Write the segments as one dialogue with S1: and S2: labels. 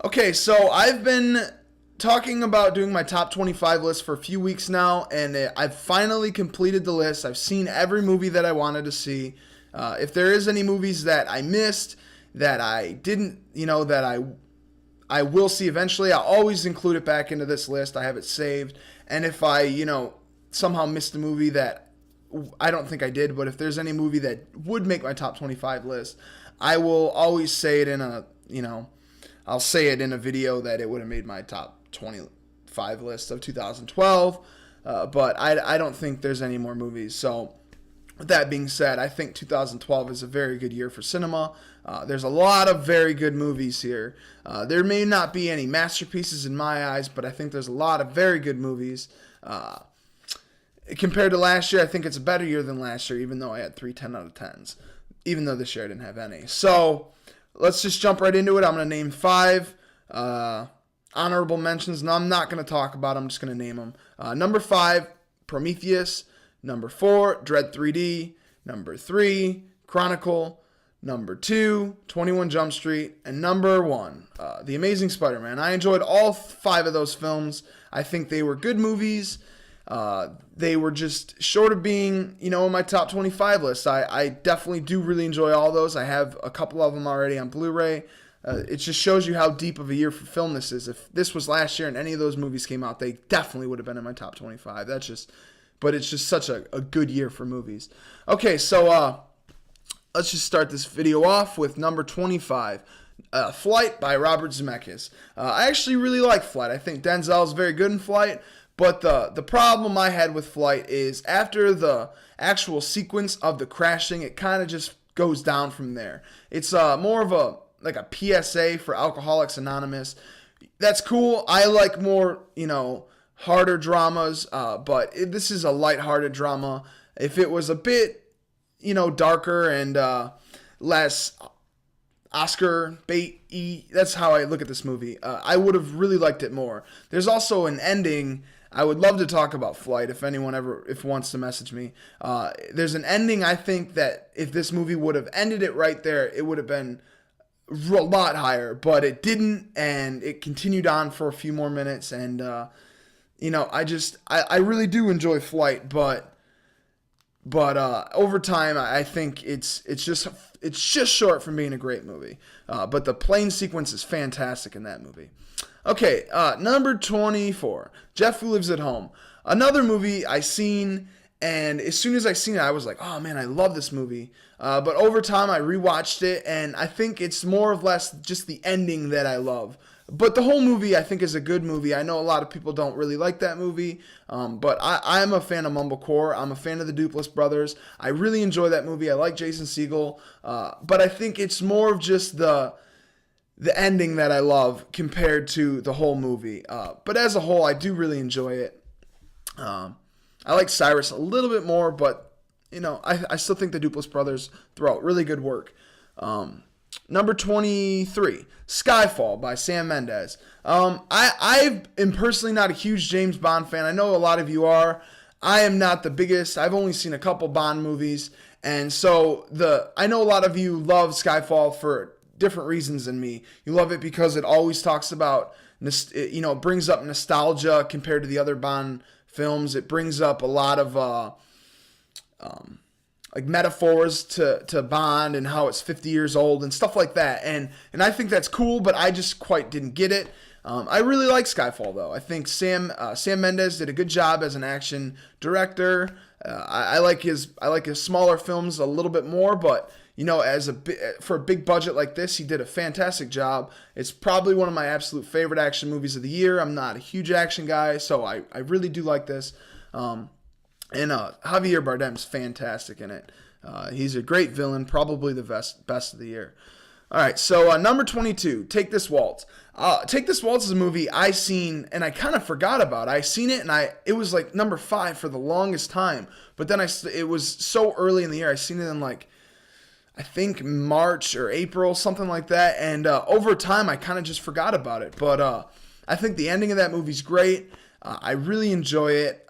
S1: Okay, so I've been talking about doing my top 25 list for a few weeks now, and I've finally completed the list. I've seen every movie that I wanted to see. If there is any movies that I missed, that I didn't, that I will see eventually, I'll always include it back into this list. I have it saved, and if I, somehow missed a movie that I don't think I did, but if there's any movie that would make my top 25 list, I will always say it in a, I'll say it in a video that it would have made my top 25 list of 2012. But I don't think there's any more movies. So, with that being said, I think 2012 is a very good year for cinema. There's a lot of very good movies here. There may not be any masterpieces in my eyes, but I think there's a lot of very good movies. Compared to last year, I think it's a better year than last year, even though I had 3 10 out of 10s. Even though this year I didn't have any. So, let's just jump right into it. I'm going to name 5 honorable mentions. No, I'm not going to talk about them. I'm just going to name them. Number 5, Prometheus. Number 4, Dread 3D. Number 3, Chronicle. Number 2, 21 Jump Street. And number 1, The Amazing Spider-Man. I enjoyed all 5 of those films. I think they were good movies. They were just short of being, in my top 25 list. I definitely do really enjoy all those. I have a couple of them already on Blu-ray. It just shows you how deep of a year for film this is. If this was last year and any of those movies came out, they definitely would have been in my top 25. But it's just such a good year for movies. Okay, so let's just start this video off with number 25. Flight by Robert Zemeckis. I actually really like Flight. I think Denzel is very good in Flight. But the problem I had with Flight is after the actual sequence of the crashing, it kind of just goes down from there. It's more of a PSA for Alcoholics Anonymous. That's cool. I like more, harder dramas, but this is a lighthearted drama. If it was a bit, darker and less Oscar bait-y, that's how I look at this movie. I would have really liked it more. There's also an ending. I would love to talk about Flight if anyone wants to message me. There's an ending I think that if this movie would have ended it right there, it would have been a lot higher, but it didn't, and it continued on for a few more minutes, and I really do enjoy Flight, but over time I think it's just short from being a great movie. But the plane sequence is fantastic in that movie. Okay, number 24, Jeff Who Lives at Home. Another movie I seen, and as soon as I seen it, I was like, oh man, I love this movie. But over time, I rewatched it, and I think it's more or less just the ending that I love. But the whole movie, I think, is a good movie. I know a lot of people don't really like that movie, but I'm a fan of Mumblecore. I'm a fan of the Duplass Brothers. I really enjoy that movie. I like Jason Segel, but I think it's more of just the ending that I love compared to the whole movie. But as a whole, I do really enjoy it. I like Cyrus a little bit more, but I still think the Duplass Brothers throw out really good work. Number 23, Skyfall by Sam Mendes. I am personally not a huge James Bond fan. I know a lot of you are. I am not the biggest. I've only seen a couple Bond movies, and so I know a lot of you love Skyfall for different reasons than me. You love it because it always talks about, it brings up nostalgia compared to the other Bond films. It brings up a lot of metaphors to Bond and how it's 50 years old and stuff like that. And I think that's cool, but I just quite didn't get it. I really like Skyfall though. I think Sam Mendes did a good job as an action director. I like his smaller films a little bit more, but for a big budget like this, he did a fantastic job. It's probably one of my absolute favorite action movies of the year. I'm not a huge action guy, so I really do like this. And Javier Bardem's fantastic in it. He's a great villain, probably the best of the year. All right, so number 22, Take This Waltz. Take This Waltz is a movie I seen and I kind of forgot about. I seen it and it was like number 5 for the longest time. But then it was so early in the year. I seen it in I think March or April, something like that. And over time, I kind of just forgot about it. But I think the ending of that movie's great. I really enjoy it.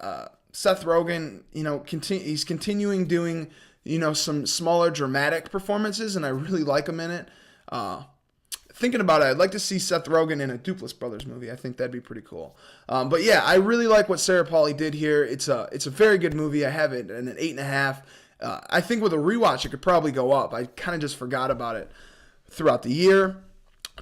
S1: Seth Rogen, he's continuing doing, some smaller dramatic performances, and I really like him in it. thinking about it, I'd like to see Seth Rogen in a Duplass Brothers movie. I think that'd be pretty cool. But yeah, I really like what Sarah Polley did here. It's a very good movie. I have it at an 8.5. I think with a rewatch, it could probably go up. I kind of just forgot about it throughout the year.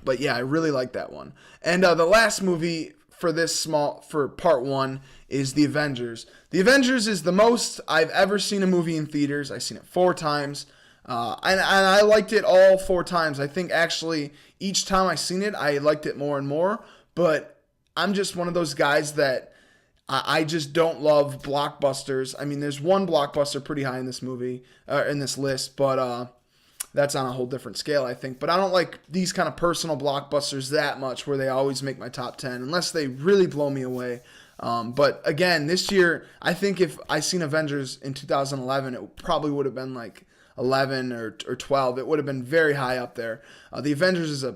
S1: But yeah, I really like that one. And the last movie for part one is The Avengers. The Avengers is the most I've ever seen a movie in theaters. I've seen it 4 times. And I liked it all 4 times. I think actually each time I seen it, I liked it more and more. But I'm just one of those guys that I just don't love blockbusters. I mean, there's one blockbuster pretty high in this movie, in this list, but that's on a whole different scale, I think. But I don't like these kind of personal blockbusters that much where they always make my top 10 unless they really blow me away. But again, this year, I think if I seen Avengers in 2011, it probably would have been like 11 or 12. It would have been very high up there. The Avengers is a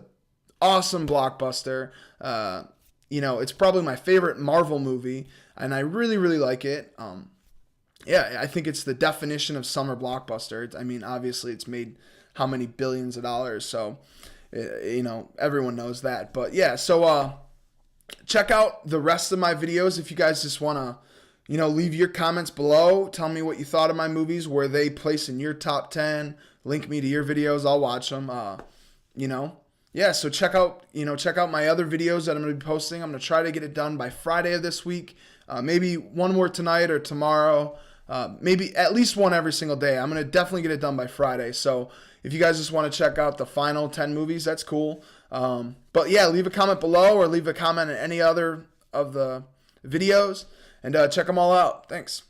S1: awesome blockbuster. It's probably my favorite Marvel movie, and I really, really like it. Yeah, I think it's the definition of summer blockbuster. I mean, obviously, it's made how many billions of dollars, so, everyone knows that. But yeah, so check out the rest of my videos if you guys just want to, leave your comments below. Tell me what you thought of my movies, where they place in your top 10. Link me to your videos. I'll watch them. Yeah, so check out my other videos that I'm going to be posting. I'm going to try to get it done by Friday of this week. Maybe one more tonight or tomorrow. Maybe at least one every single day. I'm going to definitely get it done by Friday. So if you guys just want to check out the final 10 movies, that's cool. But yeah, leave a comment below or leave a comment on any other of the videos and check them all out. Thanks.